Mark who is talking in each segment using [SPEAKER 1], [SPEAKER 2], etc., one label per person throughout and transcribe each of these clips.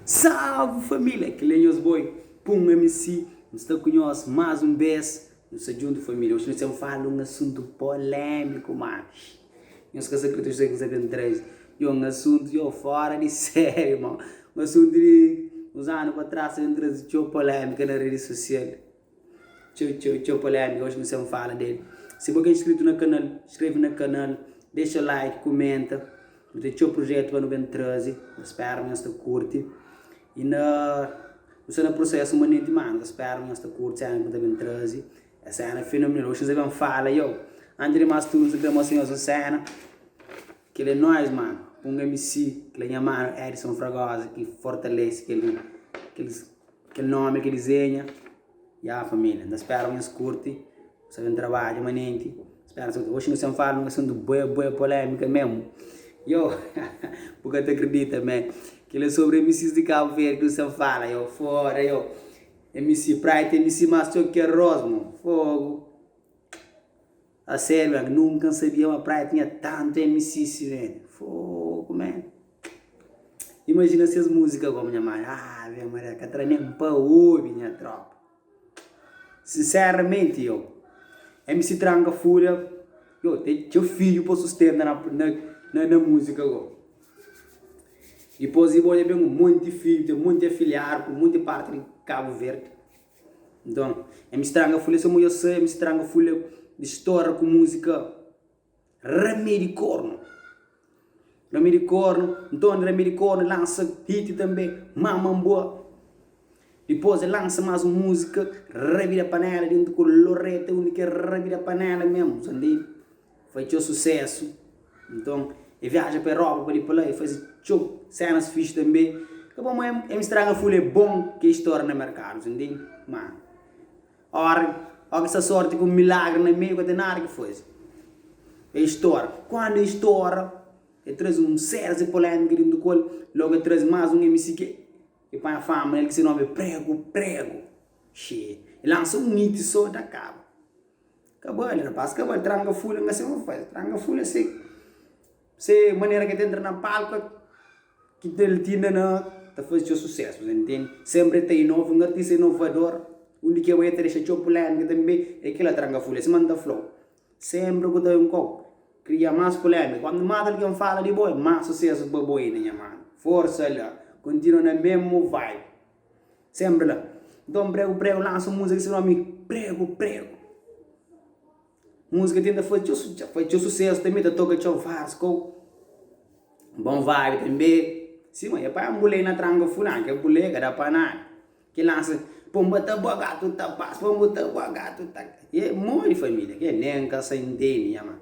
[SPEAKER 1] Salve família, que lenhos boi, pum MC, nos está conhece mais um vez, nos junto família, hoje nós vamos falar um assunto polêmico, mas nós que acreditamos que você tem três, e um assunto fora de sério, mano, um assunto de uns anos para trás, entre as polêmica na rede social, polêmica, hoje nós vamos falar dele. Se você é inscrito no canal, inscreve no canal, deixa o like, comenta, tem o projeto para 2013, espero que você curte. E no processo de mano, espero que você curte, que você traze. Essa é fenomenal. Hoje você vai falar, antes de mais tudo, você tem uma cena, que ele é nós, mano, um MC, que ele é mano Edson Fragosa, que fortalece aquele nome, que desenha. E a família, espero que você curte, você vai trabalhar, manente. Hoje nós vamos falar de um assunto boa polêmica mesmo. Porque tu acredita, man, que ele é sobre MCs de Cabo Verde que você fala, fora, MC Pride, MC Master que é Rosmo, fogo. A sério, man, nunca sabia uma Pride tinha tanto MC, velho, fogo, man. Imagina essas músicas como minha mãe, minha Maria, que atrás nem para ouvir, minha tropa. Sinceramente, MC Tranca Fúria, tem teu filho para sustentar na música, Depois eu vou um monte de filho, tem um monte de afiliado, com muita parte de Cabo Verde. Então, MC Tranca Fúria, se eu sei, MC Tranca Fúria, de história com música Remédio Corno. Então Remédio Corno lança hit também, Mamamboa. Depois ele lança mais uma música, Revira Panela, dentro com Loreta, única Revira Panela mesmo, entendeu? Foi teu sucesso. Então, ele viaja para a Europa, para ir para lá, e faz cenas fixe também. Acabou, mas MC Tranca Fúria é bom que história no mercado, entendeu? Mano, ora essa sorte com um milagre no meio, que tem nada que faz. É história. Quando é história, ele traz um sério polêmico dentro do colo, logo ele traz mais um MC que põe a fama, ele que se nome Prego. Ele lança um hit só da cabo. Acabou, ele rapaz, acabou, Tranca Fúria, não sei como faz. Tranca Fúria, se maneira que ele entra na palco, que ele tinha tá fazendo seu sucesso, entende? Sempre tem novo, um artista inovador, onde que eu ia ter esse polêmico também, é que ele Tranca Fúria, se manda flow. Sempre que tem um copo, cria mais polêmica. Quando mais alguém fala de boi, mais sucesso para boi, né, mano? Força lá, continua na mesma vibe. Sempre lá. Então, Prego lança música que se nome Prego. Música tenta fazer sucesso também, toca tchau Vasco. Bom vibe também. Sim, mas é para a mulher na Tranca Fúria, que é a mulher que dá para nada. Que lança, pomba tá gato tá paz, pomba tá gato tá. E é muito família, que nem que se entende, mano.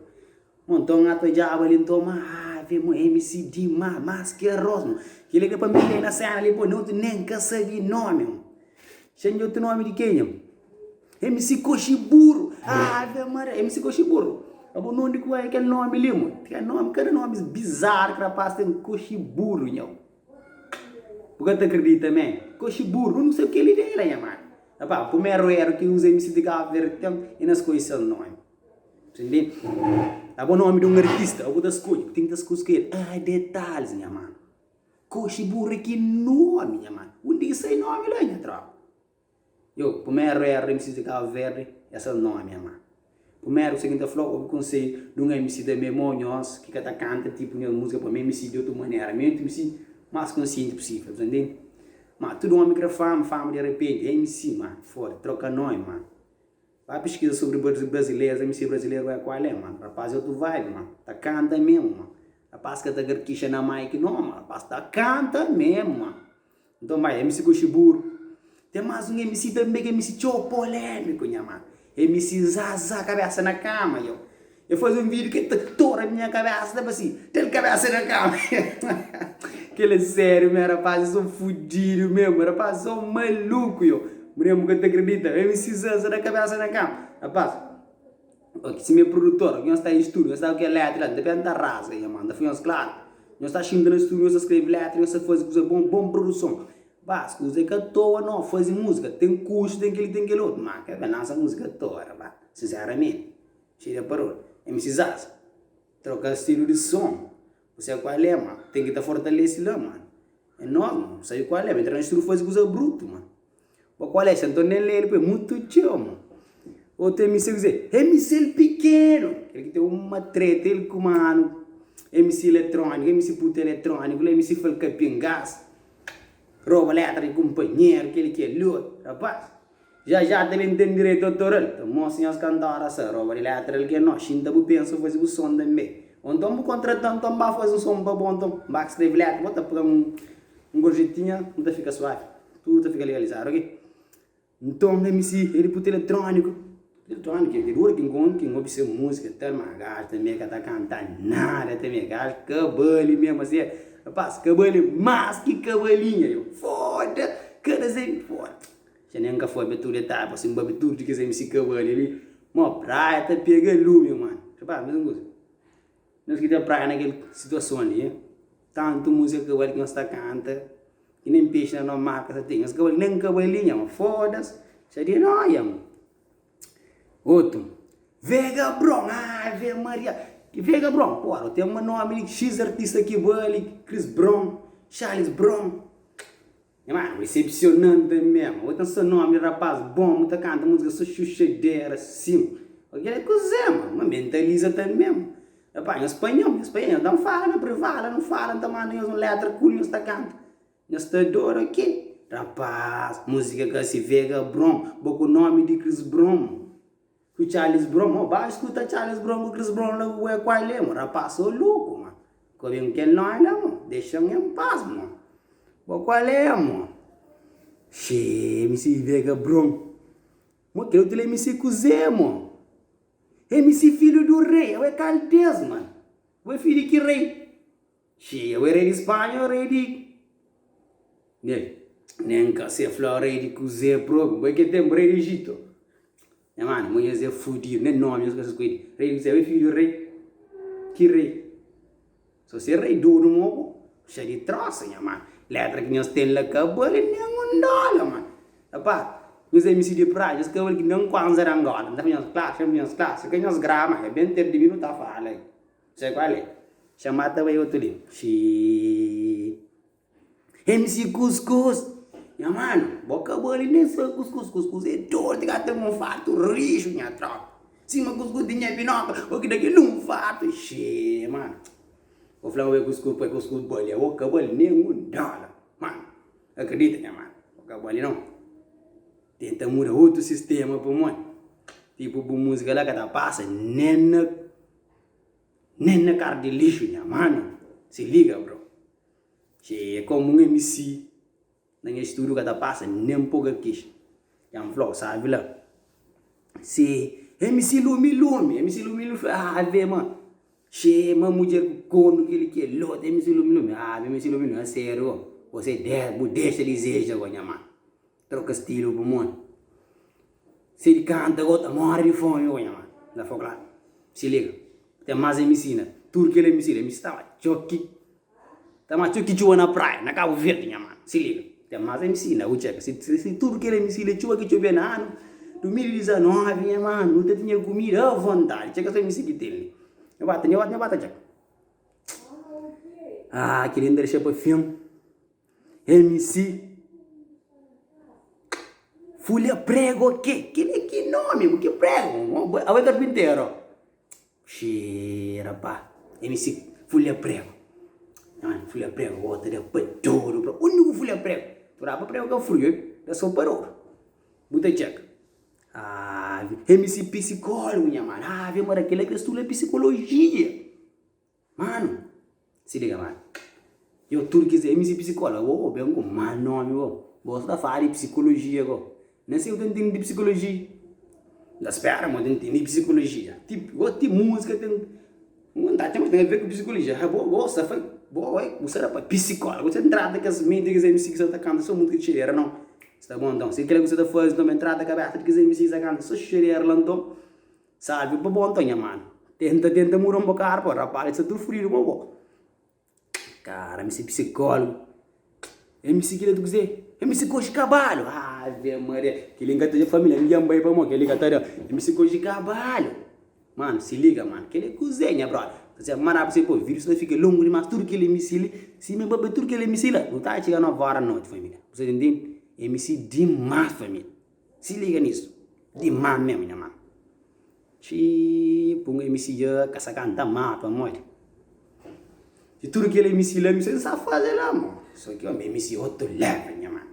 [SPEAKER 1] Então, a tua diabo ali toma, vemos MC de mas que é Rosmo. Que ele que para mim na cena ali, pô, não nem que sabe nome, mano. Chega outro nome de quem, MC Cochiburo. MC Cochiburo. Eu não digo aquele nome ali, mano. Cada nome bizarro que rapaz tem Cochiburo, Porque tu acredita, man? Cochiburo, não sei o que ele tem lá, mano. Rapaz, o primeiro era que usa MC de Cabo Verde e não escolhe o nome. Entendeu? O nome de um artista, eu vou escolher. Tem que escolher. Detalhes, mano. Cochiburo, que nome, mano. Onde isso é nome lá, tropa? Primeiro era MC de Cabo Verde, esse é o nome, mano. Primeiro, o seguinte falou, eu conheci de um MC da Memónios, que canta tipo de música para mim, MC de outra maneira, mesmo MC mais consciente possível, entendeu? Mas todo homem que é fama de repente, é MC, mano, fora, troca nome, mano. Vai pesquisa sobre brasileiros, MC brasileiro, qual é, mano? Rapaz, tu vai, mano, tá canta mesmo, mano. Rapaz, que tá garquicha na mic, não, mano, rapaz, tá canta mesmo, mano. Então, vai, MC Cochiburo. Tem mais um MC também, que é MC tchau polêmico, mano. MC Zaza, cabeça na cama, Eu faço um vídeo que tora minha cabeça, tipo assim, tem cabeça na cama. Aquele é sério, meu rapaz, eu sou fudido mesmo, rapaz, eu sou maluco, Mesmo que tu acredita, MC Zaza na cabeça na cama. Rapaz, se meu produtor, que está em estúdio, sabe o que é letra, depende da raça, mano, fui claro. Nós está xingando no estúdio, nós escreve letra, nós faz bom produção. Vasco, usa que à toa não, faz música, tem custo, tem aquele outro, mas que é nossa música à toa, sinceramente, cheira parou. MC Zaza, troca estilo de som. Você é qual é, mano? Tem que estar fortalecido lá, mano. É nós, mano. Sabe qual é? Entra no estilo faz coisa bruto, mano. Qual é? Se Antônio ele é muito tio, mano. Outro MC dizer, MC pequeno. Ele que tem uma treta, ele com mano. MC eletrônico, MC puto eletrônico, MC falca gás. Rouba letra de companheiro, que ele quer luta, rapaz. Já ele tem direito autoral. Então, mostra as cantoras, rouba de letra, ele quer nós. Então, eu penso fazer o som também. Então, eu contratando, então, vai fazer um som para bom, então, vai escrever letra, bota por um gorjetinha, então fica suave. Tudo fica legalizado, ok? Então, MC, ele puto eletrônico, ele dura que observa música, tal, mas também que tá cantando nada, também, cabelo mesmo assim, rapaz, cabelo mais que cabelinha, foda, cara, assim, foda. Já nem nunca foi abertura de etapa, assim, uma abertura de que você MC cabelo ali, uma praia, tá pegando lume, mano, rapaz, mesma coisa. Nós que tem praia naquela situação ali, tanto música cabelo que nós tá cantando, que nem peixe na marca, tem, as cabelo nem cabelinha, mano, foda-se, já de noia, mano. Outro, Vega Bron, Ave Maria, Vega Bron, porra, tem um nome de X artista aqui, ali, Chris Brown, Charles Brown, mano, recepcionante mesmo, outro seu nome, rapaz, bom, muita canta música, só chuchadeira, sim, aquele é coisa, mano, mas mentaliza também mesmo, rapaz, em espanhol, não fala na privada, não fala, também, não letra, cool, não está canta, não está dor aqui, rapaz, música que se Vega Bron, pouco nome de Chris Brown, o Charles Brown, vai escutar Charles Brown, o Chris Brown, não é qual é, mano, rapaz, sou louco, mano, como que ele não é, mano, deixa-me em paz, mano, qual é, mano, che, MC Vega Brown, mano, que eu te MC Cusé, mano, MC filho do rei, é Caldes, mano, é filho de que rei, che, é rei de Espanha, rei de, nem que se fala rei de Cusé, pro, é que tem rei de Egito. Mano, mulher é fudido, nem nome, essas coisas. Rei, você é filho do rei? Que rei? Se você é rei do mundo, cheio de troça, mano. Letra que nós temos lá, cabelo, nem um dólar, mano. Rapaz, nós é MC de praia, nós cabelo que não quase era agora. Não tem minhas classes, que nós grama, é bem ter de minuto a falar. Você qual é? Chamar também outro livro. MC Cuscuz. Mano, boca boa nem só cuscuz é dor, de gato um fato, rixo, minha troca. Se uma cuscuz tinha pinoca, o que daqui não fato, che, mano. O flamengo é cuscuz bolha, o cabelo nem um dólar, mano. Acredita, minha mano, o cabelo não. Tenta mudar outro sistema pro mano. Tipo, a música lá que tá passa, nem na cara de lixo, minha mano. Se liga, bro. Che, é como um MC. Nang estúdio que passa nem um pouco aqui, já um flow sabe lá, se MC Lumi, vê mano, che uma mulher com que ele quer lote MC Lumi, MC Lumi é sério, você deixa ele deseja agora mano, troca estilo pro mundo, se ele canta agora morre de fome agora mano, lá fogo lá, se liga, tem mais MC né, tudo que ele MC tava choque chuva na praia, na Cabo Verde mano, se liga. Tem mais MC na Ucheca. Se tudo que ele MC le chuva que chovia na ano, 2019, mano, não tinha comida à vontade. Chega só MC que tem. Eu bato, Jack. Querendo deixar para filme. MC. Folha prego, que nome, que prego? A outra carpinteiro. Cheira, pá. MC, folha prego. Folha prego, outra de pedoro. Onde folha prego? Berapa prego que frio, da só parou. Bota check. MC psicólogo, minha mano. Vem para aquele que estuda psicologia. Mano, se liga, mano. Eu tudo que dizer MC psicólogo, bem com mal nome, você tá falando de psicologia, não sei o que tem de psicologia. Da espera, mas tem de psicologia. Tipo música tem, não dá tempo de ver com psicologia. Você foi você era para psicólogo, você entrada com as mentes que MC que você está cantando, só muito que cheira, não. Está bom, então. Se aquele que você está fazendo, também entrada com a cabeça que os MC está cantando, só cheira, então. Sabe, para bom, então, mano. Tenta murar um pouco, rapaz, isso é tudo frio, meu. Cara, MC psicólogo. MC que ele tu dizer? MC Coach Cabalho. Ave Maria. Que ele engata de família, ele ia para mim, que ele engata de MC Coach Cabalho. Mano, se liga, mano, que ele cozinha, brother. Você manda pra você, pô, vírus não fica longo demais, tudo que ele missile, se me bater tudo que ele missile, não tá chegando a hora noite, família. Você entende? MC demais, família. Se liga nisso. Demais mesmo, minha mano. Tipo, um MC já, que essa canta mapa, morre. E tudo que ele missile, você não sabe fazer lá, mano. Só que o MC outro level, minha mano.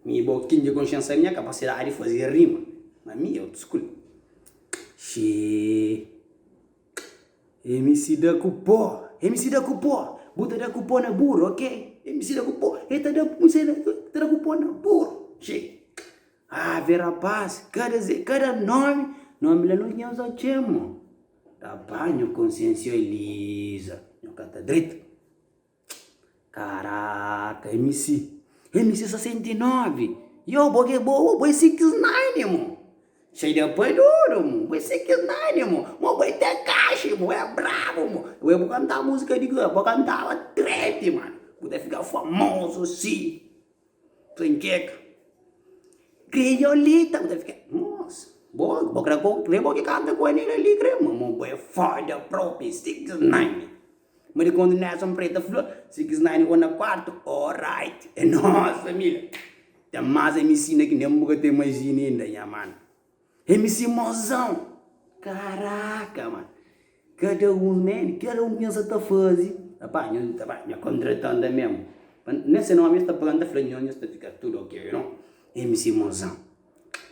[SPEAKER 1] Minha boquinha de consciência, minha capacidade de fazer rima. Mas minha é outro school. MC da cupó, bota da cupó na burro, ok? MC da cupó, eta da cupó na burro, ver rapaz, cada nome lá não tinha só chamo. Da banho, consciência elisa, não cata direito. Caraca, MC 69, yo, boy 69, mano. Cheio de apoio duro, mano. Vai ser que nada, mano. Mas vai ter caixa, mano. É bravo, mano. Eu vou cantar música de guerra, vou cantar trap, mano. Vou ficar famoso, assim. Sem queca. Criolita, vou ficar... Nossa. Vou que canta com ele ali, crema. Mano, vai foda próprio, 69. Mas quando Nelson Preta falou, 69 ou na quarto, alright. É nossa, família. Tem mais MC que nem nunca tem mais ainda, minha mano. MC Mozão, caraca, mano. Cada um pensa que fazer. Rapaz, eu contratando mesmo. Nesse nome, está pagando a flanhonha, está ficando tudo ok, não? MC Mozão.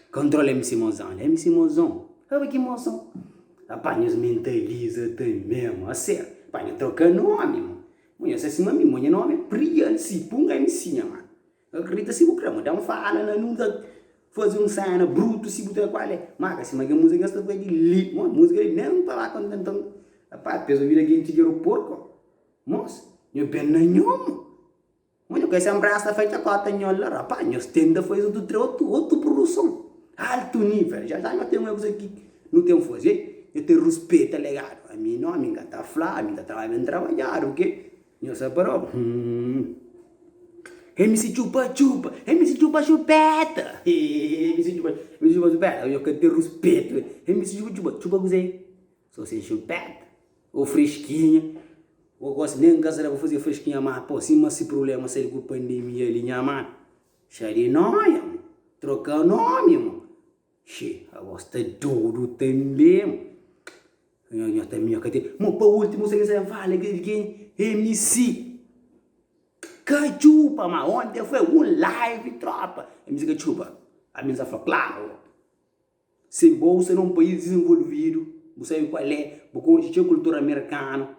[SPEAKER 1] Controla MC Mozão. MC Mozão. Sabe que Mozão? Rapaz, nos mentaliza também mesmo, a sério. Rapaz, eu troca nome, mano. Eu sei se meu nome é Prian, se punga MC, mano. Eu acredito se o cramo, dá fala, não dá... Fazer cena bruto, se botar qual é. Mas se a música está de li, uma música nem para lá quando então, rapaz, peso vida que a gente o porco. Moça, eu pena nenhum. Mas eu quero sempre esta feita cota nhola, rapaz, eu tendo fazer outro produção. Alto nível, já eu tenho uma coisa aqui, não tenho fazer, eu tenho respeito, legado. A mim não, a mim está flá, a mim está trabalhar, ok? Eu sei para MC Chupa Chupeta. MC Chupa Chupeta, eu quero ter respeito. MC Chupa gozei. Só ser chupeta. Ou fresquinha. Eu gosto nem de casa, vou fazer fresquinha, mas pô, se esse problema, se ele com pandemia ali, minha mano. Xari noia, mano. Trocar o nome, mano. Eu gosto de tudo também, mano. Eu também, mas para o último, você fala que MC Cachupa, mas ontem foi live, tropa. A música Cachupa. A música falou, claro. Se você num país desenvolvido, você sabe qual é, você tem cultura americana,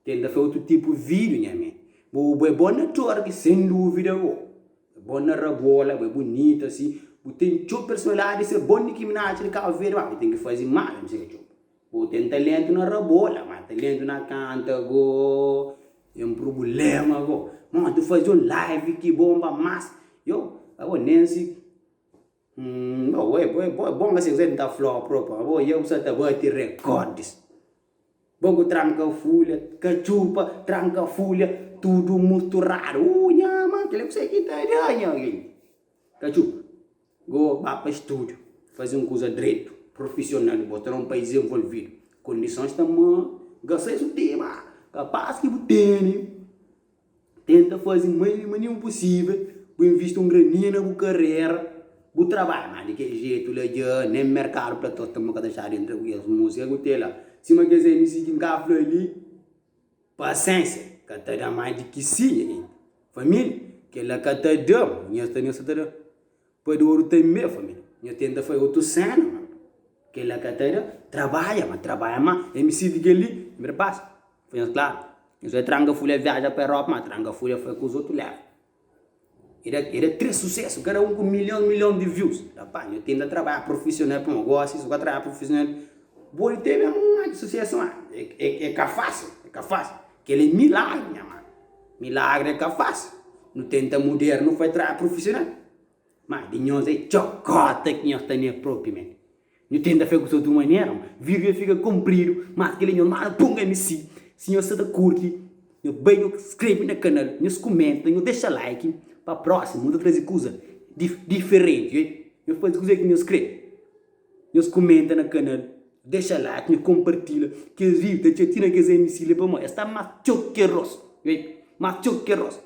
[SPEAKER 1] tenta fazer outro tipo de vídeo, né, man? Você é bom na torre, sem dúvida, é bom na rabola, é bonito, assim. Você tem sua personalidade, você é bom que me nasce de carro verde, mas você tem que fazer mais, a música Cachupa. Você tem talento na rabola, mas talento na canta, é um problema, mano, tu faz live que bomba massa. Eu nem se... bom que você está flow próprio. Eu só te vou ter recordes. Bom que tranca a folha, cachupa, tranca a folha, tudo misturado. Mano, que você que tá aí, cachupa. Go para estúdio, fazer uma coisa direito, profissional, botar um país envolvido. Condições também, gastar isso tema, capaz que você tem. Tenta fazer o mínimo possível, para investir um graninho na sua carreira, o trabalho, mas de que jeito, nem mercado para todo mundo deixar dentro das músicas que tem lá. Se você quiser me seguir em café ali, paciência, que te dá mais de que sim, família, que ela que te dá, pode ouro também, família, eu tento fazer outro cena, que ela que te dá, trabalha, mas, MC de ali, me passa, foi claro. Se tranca folha viaja para a Europa, mas tranca folha foi com os outros levam. Era três sucessos, cada um com milhão de views. Rapaz, eu tento trabalhar profissional para um negócio, se eu trabalhar profissional, vou ter um sucesso, é fácil. Aquele milagre, minha mano. Milagre é fácil. Não tenta mudar, não vai trabalhar profissional. Mas de nós é chocota que nós temos propriamente. Não tenta fazer de outra maneira, vídeo fica comprido, mas aquele não punga MC. Se você curte, eu bem inscreve no canal, nos comenta, eu deixa like para a próxima, eu fazer coisa diferente, eu faço coisa que eu escrevo, eu comenta no canal, deixa like, me compartilha, que rive, que tira que MC para mim, está macho que ros, macho que ros.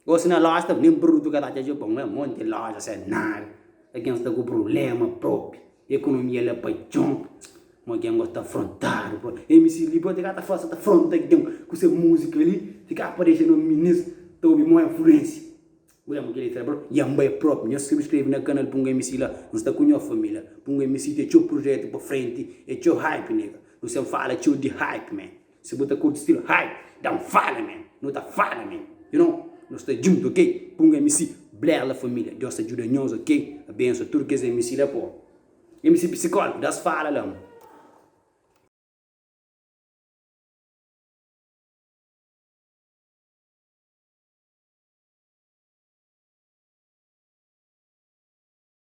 [SPEAKER 1] Ou se na loja, nem bruto que está já bom, né? Monte loja, sem nada, é quem está com problema próprio, economia é paixão, mas quem gosta de afrontar, MC Libo, tem que estar fácil de afrontar, com essa música ali, fica aparecendo no ministro, está ouvindo uma influência. Vamos querer trabalhar, e é próprio, se subscreve no canal, põe MC lá, não está com a família, põe MC, tem seu projeto para frente, é seu hype, nega. Não se fala teu de hype, man. Se botar curto estilo hype, dá fala, man. Não tá fala, man. You know? Nós está junto, ok? Põe MC, blé a família, Deus ajuda nós, ok? A benção, tudo que é MC lá, pô. MC psicólogo, das fala lá, mano.